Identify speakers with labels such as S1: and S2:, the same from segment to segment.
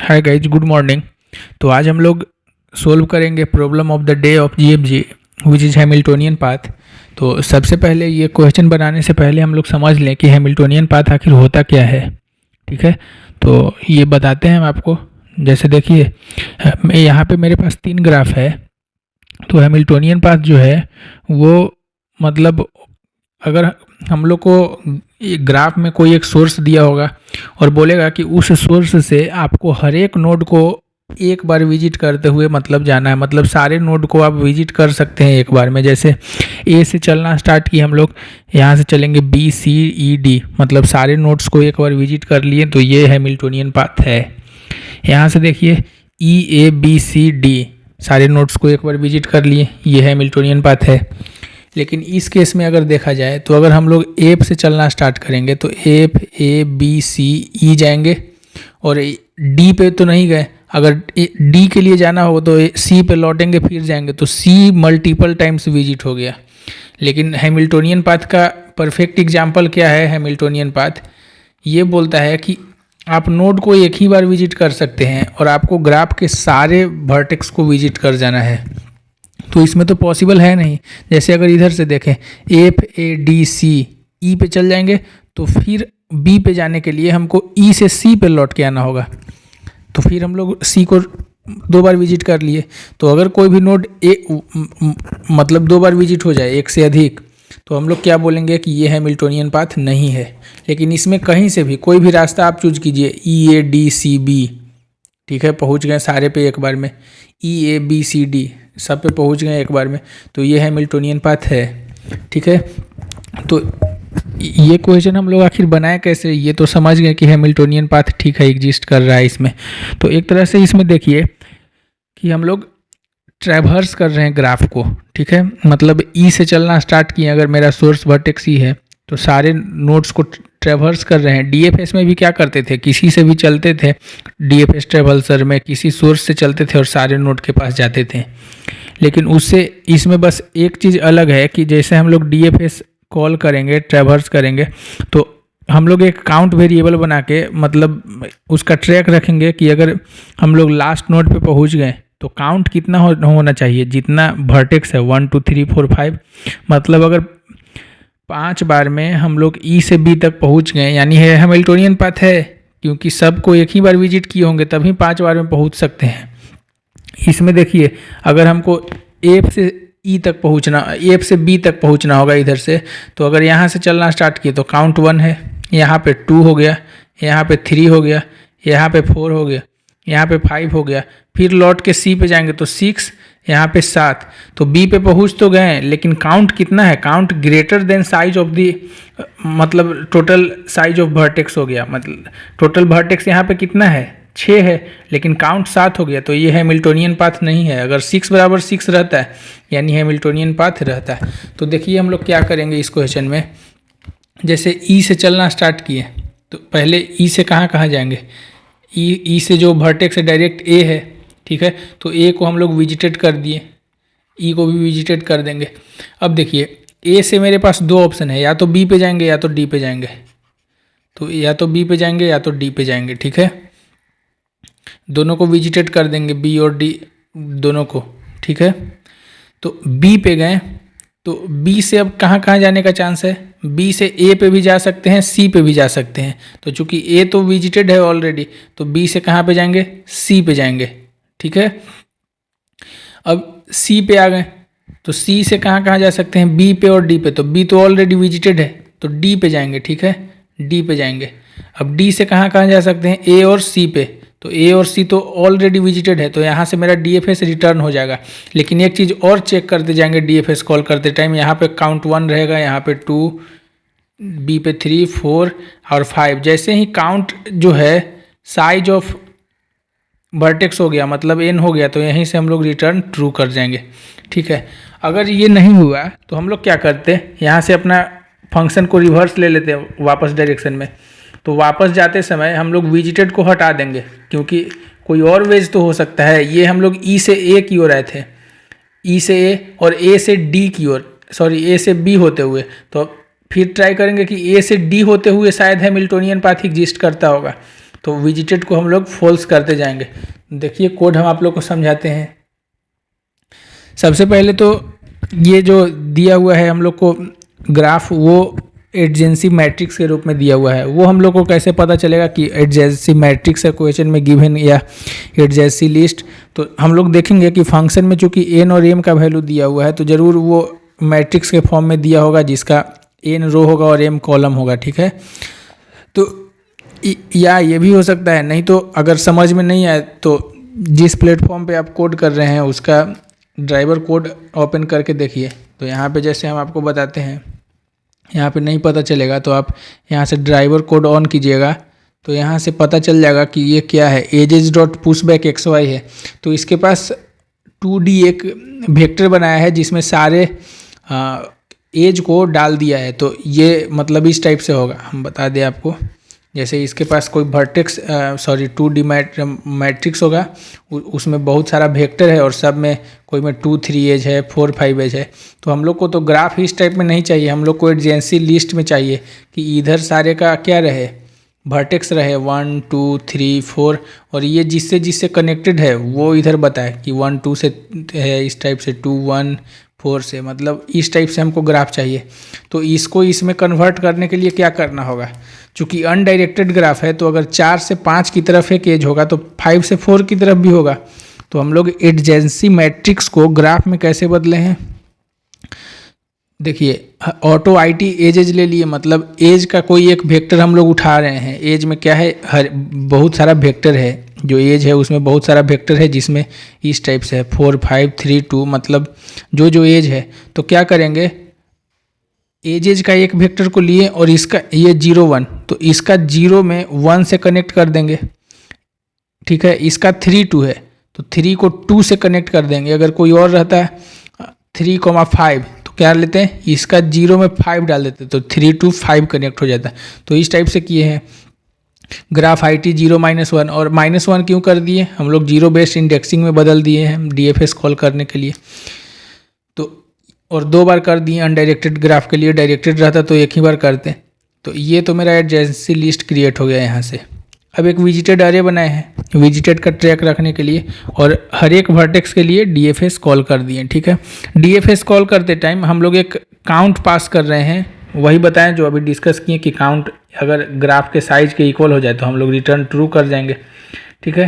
S1: Hi guys, good morning. तो आज हम लोग सोल्व करेंगे problem of the day of GFG which is Hamiltonian path. तो सबसे पहले ये क्वेश्चन बनाने से पहले हम लोग समझ लें कि हैमिल्टोनियन पाथ आखिर होता क्या है। ठीक है, तो ये बताते हैं हम आपको। जैसे देखिए, यहाँ पे मेरे पास 3 ग्राफ है। तो हैमिल्टोनियन पाथ जो है वो मतलब अगर हम लोग को ग्राफ में कोई एक सोर्स दिया होगा और बोलेगा कि उस सोर्स से आपको हर एक नोड को एक बार विजिट करते हुए मतलब जाना है, मतलब सारे नोड को आप विजिट कर सकते हैं एक बार में। जैसे ए से चलना स्टार्ट किए हम लोग, यहाँ से चलेंगे बी सी ई डी, मतलब सारे नोड्स को एक बार विजिट कर लिए, तो ये हैमिल्टोनियन पाथ है। यहाँ से देखिए ई ए बी सी डी, सारे नोड्स को एक बार विजिट कर लिए, ये हैमिल्टोनियन पाथ है। लेकिन इस केस में अगर देखा जाए तो अगर हम लोग एफ से चलना स्टार्ट करेंगे तो एफ ए बी सी ई जाएंगे और डी पे तो नहीं गए। अगर डी के लिए जाना हो तो सी पे लौटेंगे फिर जाएंगे, तो सी मल्टीपल टाइम्स विजिट हो गया। लेकिन हैमिल्टोनियन पाथ का परफेक्ट एग्जाम्पल क्या है? हैमिल्टोनियन पाथ ये बोलता है कि आप नोड को एक ही बार विजिट कर सकते हैं और आपको ग्राफ के सारे वर्टेक्स को विजिट कर जाना है। तो इसमें तो पॉसिबल है नहीं। जैसे अगर इधर से देखें एफ ए डी सी, ई पे चल जाएंगे तो फिर बी पे जाने के लिए हमको ई से सी पे लौट के आना होगा, तो फिर हम लोग सी को 2 बार विजिट कर लिए। तो अगर कोई भी नोड मतलब 2 बार विजिट हो जाए, एक से अधिक, तो हम लोग क्या बोलेंगे कि ये हैमिल्टोनियन पाथ नहीं है। लेकिन इसमें कहीं से भी कोई भी रास्ता आप चूज कीजिए, ई ए डी सी बी, ठीक है, पहुंच गए सारे पे एक बार में, ई ए बी सी डी सब पे पहुंच गए एक बार में, तो ये हैमिल्टोनियन पाथ है। ठीक है, तो ये क्वेश्चन हम लोग आखिर बनाए कैसे, ये तो समझ गए कि हैमिल्टोनियन पाथ ठीक है, एग्जिस्ट कर रहा है इसमें। तो एक तरह से इसमें देखिए कि हम लोग ट्रैवर्स कर रहे हैं ग्राफ को। ठीक है, मतलब ई से चलना स्टार्ट किए, अगर मेरा सोर्स वर्टेक्स ई है तो सारे नोड्स को ट्रैवर्स कर रहे हैं। डीएफएस में भी क्या करते थे, किसी से भी चलते थे, डीएफएस ट्रैवर्सर में किसी सोर्स से चलते थे और सारे नोड के पास जाते थे। लेकिन उससे इसमें बस एक चीज़ अलग है कि जैसे हम लोग डीएफएस कॉल करेंगे, ट्रैवर्स करेंगे, तो हम लोग एक काउंट वेरिएबल बना के मतलब उसका ट्रैक रखेंगे कि अगर हम लोग लास्ट नोड पे पहुंच गए तो काउंट कितना होना चाहिए, जितना वर्टेक्स है 1 2 3 4 5, मतलब अगर 5 बार में हम लोग ई से बी तक पहुंच गए, यानी है हैमिल्टोनियन पाथ है, क्योंकि सबको एक ही बार विजिट किए होंगे तभी 5 बार में पहुंच सकते हैं। इसमें देखिए अगर हमको एफ से ई तक पहुंचना, एफ से बी तक पहुंचना होगा इधर से, तो अगर यहाँ से चलना स्टार्ट किए तो काउंट 1 है, यहाँ पे 2 हो गया, यहाँ पे 3 हो गया, यहाँ पे 4 हो गया, यहाँ पे 5 हो गया, फिर लौट के सी पे जाएंगे तो 6, यहाँ पे 7, तो बी पे पहुंच तो गए, लेकिन काउंट कितना है, count greater than size of the, मतलब टोटल साइज ऑफ वर्टेक्स हो गया। मतलब टोटल वर्टेक्स यहाँ पे कितना है, 6 है, लेकिन काउंट 7 हो गया, तो ये हैमिल्टोनियन पाथ नहीं है। अगर 6 बराबर 6 रहता है यानी हैमिल्टोनियन पाथ रहता है। तो देखिए हम लोग क्या करेंगे इस क्वेश्चन में। जैसे ई से चलना स्टार्ट किए तो पहले ई से कहाँ जाएंगे, ई से जो वर्टेक्स है डायरेक्ट ए है, ठीक है, तो ए को हम लोग विजिटेड कर दिए, ई को भी विजिटेड कर देंगे। अब देखिए ए से मेरे पास 2 ऑप्शन है, या तो बी पे जाएंगे या तो डी पे जाएंगे, तो या तो बी पे जाएंगे या तो डी पे जाएंगे। ठीक है, दोनों को विजिटेड कर देंगे, बी और डी दोनों को। ठीक है, तो बी पे गए तो बी से अब कहाँ जाने का चांस है, बी से ए पे भी जा सकते हैं, सी पे भी जा सकते हैं। तो चूंकि ए तो विजिटेड है ऑलरेडी, तो बी से कहाँ पे जाएंगे, सी पे जाएंगे। ठीक है, अब सी पे आ गए तो सी से कहाँ जा सकते हैं, बी पे और डी पे, तो बी तो ऑलरेडी विजिटेड है तो डी पे जाएंगे। ठीक है, डी पे जाएंगे। अब डी से कहाँ जा सकते हैं, ए और सी पे, तो ए और सी तो ऑलरेडी विजिटेड है, तो यहाँ से मेरा डीएफएस रिटर्न हो जाएगा। लेकिन एक चीज़ और चेक करते जाएंगे डीएफएस कॉल करते टाइम, यहाँ पे काउंट 1 रहेगा, यहाँ पे 2, बी पे 3 4 और 5। जैसे ही काउंट जो है साइज ऑफ वर्टेक्स हो गया, मतलब एन हो गया, तो यहीं से हम लोग रिटर्न ट्रू कर जाएंगे। ठीक है, अगर ये नहीं हुआ तो हम लोग क्या करते हैं, यहाँ से अपना फंक्शन को रिवर्स ले लेते हैं वापस डायरेक्शन में। तो वापस जाते समय हम लोग विजिटेड को हटा देंगे, क्योंकि कोई और वेज तो हो सकता है। ये हम लोग ई से ए की ओर आए थे, ई से ए और ए से डी की ओर, सॉरी ए से बी होते हुए, तो फिर ट्राई करेंगे कि ए से डी होते हुए शायद हैमिल्टोनियन पाथ एग्जिस्ट करता होगा। तो विजिटेड को हम लोग फॉल्स करते जाएंगे। देखिए कोड हम आप लोग को समझाते हैं। सबसे पहले तो ये जो दिया हुआ है हम लोग को ग्राफ, वो एडजेंसी मैट्रिक्स के रूप में दिया हुआ है। वो हम लोग को कैसे पता चलेगा कि एडजेंसी मैट्रिक्स है क्वेश्चन में गिवन या एडजेंसी लिस्ट? तो हम लोग देखेंगे कि फंक्शन में चूंकि एन और एम का वैल्यू दिया हुआ है तो ज़रूर वो मैट्रिक्स के फॉर्म में दिया होगा जिसका एन रो होगा और एम कॉलम होगा, ठीक है। तो या ये भी हो सकता है, नहीं तो अगर समझ में नहीं आए तो जिस प्लेटफॉर्म पे आप कोड कर रहे हैं उसका ड्राइवर कोड ओपन करके देखिए। तो यहाँ पे जैसे हम आपको बताते हैं, यहाँ पे नहीं पता चलेगा तो आप यहाँ से ड्राइवर कोड ऑन कीजिएगा तो यहाँ से पता चल जाएगा कि ये क्या है, edges dot push back x y है। तो इसके पास 2D एक वेक्टर बनाया है जिसमें सारे एज को डाल दिया है। तो ये मतलब इस टाइप से होगा, हम बता दें आपको। जैसे इसके पास कोई वर्टेक्स 2D मैट्रिक्स होगा, उसमें बहुत सारा वेक्टर है और सब में कोई में 2 3 एज है, 4 5 एज है। तो हम लोग को तो ग्राफ इस टाइप में नहीं चाहिए, हम लोग को एडजेंसी लिस्ट में चाहिए कि इधर सारे का क्या रहे, वर्टेक्स रहे 1 2 3 4, और ये जिससे जिससे कनेक्टेड है वो इधर बताए कि 1 2 से है, इस टाइप से 2 1 4 से, मतलब इस टाइप से हमको ग्राफ चाहिए। तो इसको इसमें कन्वर्ट करने के लिए क्या करना होगा, चूँकि अनडायरेक्टेड ग्राफ है तो अगर 4 से 5 की तरफ एक एज होगा तो 5 से 4 की तरफ भी होगा। तो हम लोग एडजेंसी मैट्रिक्स को ग्राफ में कैसे बदले हैं, देखिए ऑटो आईटी एजेज ले लिए, मतलब एज का कोई एक वेक्टर हम लोग उठा रहे हैं। एज में क्या है, बहुत सारा वेक्टर है, जो एज है उसमें बहुत सारा वेक्टर है जिसमें इस टाइप से है 4 5 3 2, मतलब जो एज है। तो क्या करेंगे, एज का एक वेक्टर को लिए और इसका ये 0 1, तो इसका 0 में 1 से कनेक्ट कर देंगे, ठीक है। इसका 3 2 है तो 3 को 2 से कनेक्ट कर देंगे। अगर कोई और रहता है 3 5 तो क्या लेते हैं, इसका 0 में 5 डाल देते तो 3 2 5 कनेक्ट हो जाता है। तो इस टाइप से किए हैं ग्राफ IT 0 -1, और -1 क्यों कर दिए, हम लोग 0 बेस्ड इंडेक्सिंग में बदल दिए हैं DFS कॉल करने के लिए। तो और 2 बार कर दिए अनडायरेक्टेड ग्राफ के लिए, डायरेक्टेड रहता तो एक ही बार करते। तो ये तो मेरा एडजेंसी लिस्ट क्रिएट हो गया यहाँ से। अब एक विजिटेड अरे बनाए हैं विजिटेड का ट्रैक रखने के लिए, और हर एक वर्टेक्स के लिए DFS कॉल कर दिए, ठीक है। DFS कॉल करते टाइम हम लोग एक काउंट पास कर रहे हैं, वही बताएं जो अभी डिस्कस किए कि काउंट अगर ग्राफ के साइज के इक्वल हो जाए तो हम लोग रिटर्न ट्रू कर जाएंगे, ठीक है।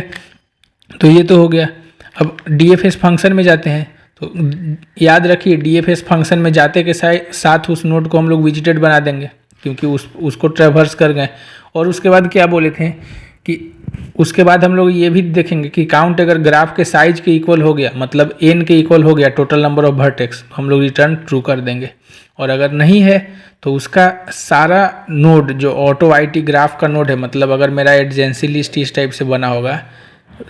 S1: तो ये तो हो गया। अब DFS फंक्शन में जाते हैं, तो याद रखिए DFS फंक्शन में जाते के साथ उस नोड को हम लोग विजिटेड बना देंगे क्योंकि उसको ट्रैवर्स कर गए। और उसके बाद क्या बोले थे कि उसके बाद हम लोग ये भी देखेंगे कि काउंट अगर ग्राफ के साइज के इक्वल हो गया, मतलब n के इक्वल हो गया टोटल नंबर ऑफ वर्टेक्स, तो हम लोग रिटर्न ट्रू कर देंगे। और अगर नहीं है तो उसका सारा नोड जो ऑटो आईटी ग्राफ का नोड है, मतलब अगर मेरा एडजेंसी लिस्ट इस टाइप से बना होगा,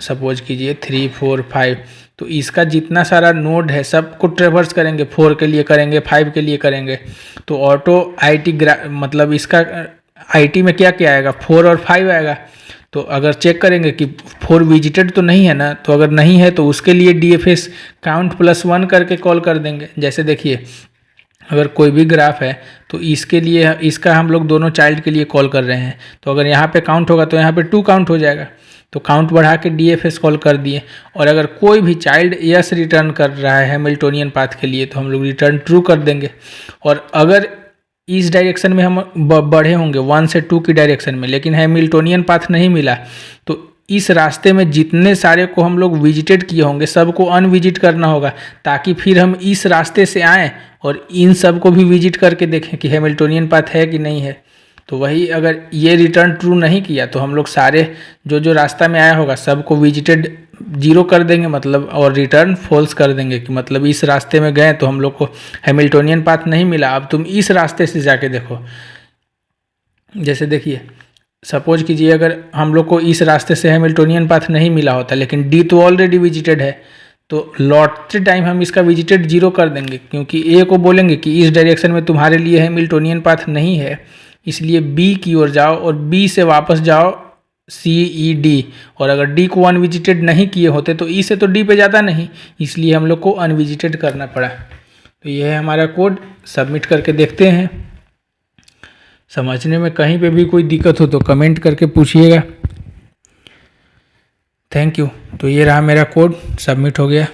S1: सपोज कीजिए 3 4 5, तो इसका जितना सारा नोड है सबको ट्रेवर्स करेंगे, 4 के लिए करेंगे, 5 के लिए करेंगे। तो ऑटो आईटी मतलब इसका आईटी में क्या क्या आएगा, 4 और 5 आएगा। तो अगर चेक करेंगे कि 4 विजिटेड तो नहीं है ना, तो अगर नहीं है तो उसके लिए DFS काउंट +1 करके कॉल कर देंगे। जैसे देखिए अगर कोई भी ग्राफ है तो इसके लिए इसका हम लोग दोनों चाइल्ड के लिए कॉल कर रहे हैं, तो अगर यहाँ पे काउंट होगा तो यहाँ पे 2 काउंट हो जाएगा, तो काउंट बढ़ा के DFS कॉल कर दिए। और अगर कोई भी चाइल्ड यस रिटर्न कर रहा है हैमिल्टोनियन पाथ के लिए तो हम लोग रिटर्न ट्रू कर देंगे। और अगर इस डायरेक्शन में हम बढ़े होंगे 1 से 2 की डायरेक्शन में, लेकिन हैमिल्टोनियन पाथ नहीं मिला, तो इस रास्ते में जितने सारे को हम लोग विजिटेड किए होंगे सबको अनविजिट करना होगा, ताकि फिर हम इस रास्ते से आएँ और इन सब को भी विजिट करके देखें कि हैमिल्टोनियन पाथ है कि नहीं है। तो वही अगर ये रिटर्न ट्रू नहीं किया तो हम लोग सारे जो रास्ता में आया होगा सबको विजिटेड 0 कर देंगे, मतलब, और रिटर्न फॉल्स कर देंगे कि मतलब इस रास्ते में गए तो हम लोग को हैमिल्टोनियन पाथ नहीं मिला, अब तुम इस रास्ते से जाके देखो। जैसे देखिए सपोज कीजिए अगर हम लोग को इस रास्ते से हैमिल्टोनियन पाथ नहीं मिला होता, लेकिन D तो ऑलरेडी विजिटेड है, तो लौटते टाइम हम इसका विजिटेड 0 कर देंगे, क्योंकि A को बोलेंगे कि इस डायरेक्शन में तुम्हारे लिए हैमिल्टोनियन पाथ नहीं है, इसलिए B की ओर जाओ और B से वापस जाओ CED। और अगर D को अनविजिटेड नहीं किए होते तो E से तो D पे जाता नहीं, इसलिए हम लोग को अनविजिटेड करना पड़ा। तो यह है हमारा कोड, सबमिट करके देखते हैं। समझने में कहीं पे भी कोई दिक्कत हो तो कमेंट करके पूछिएगा। Thank you. तो ये रहा मेरा कोड, सबमिट हो गया।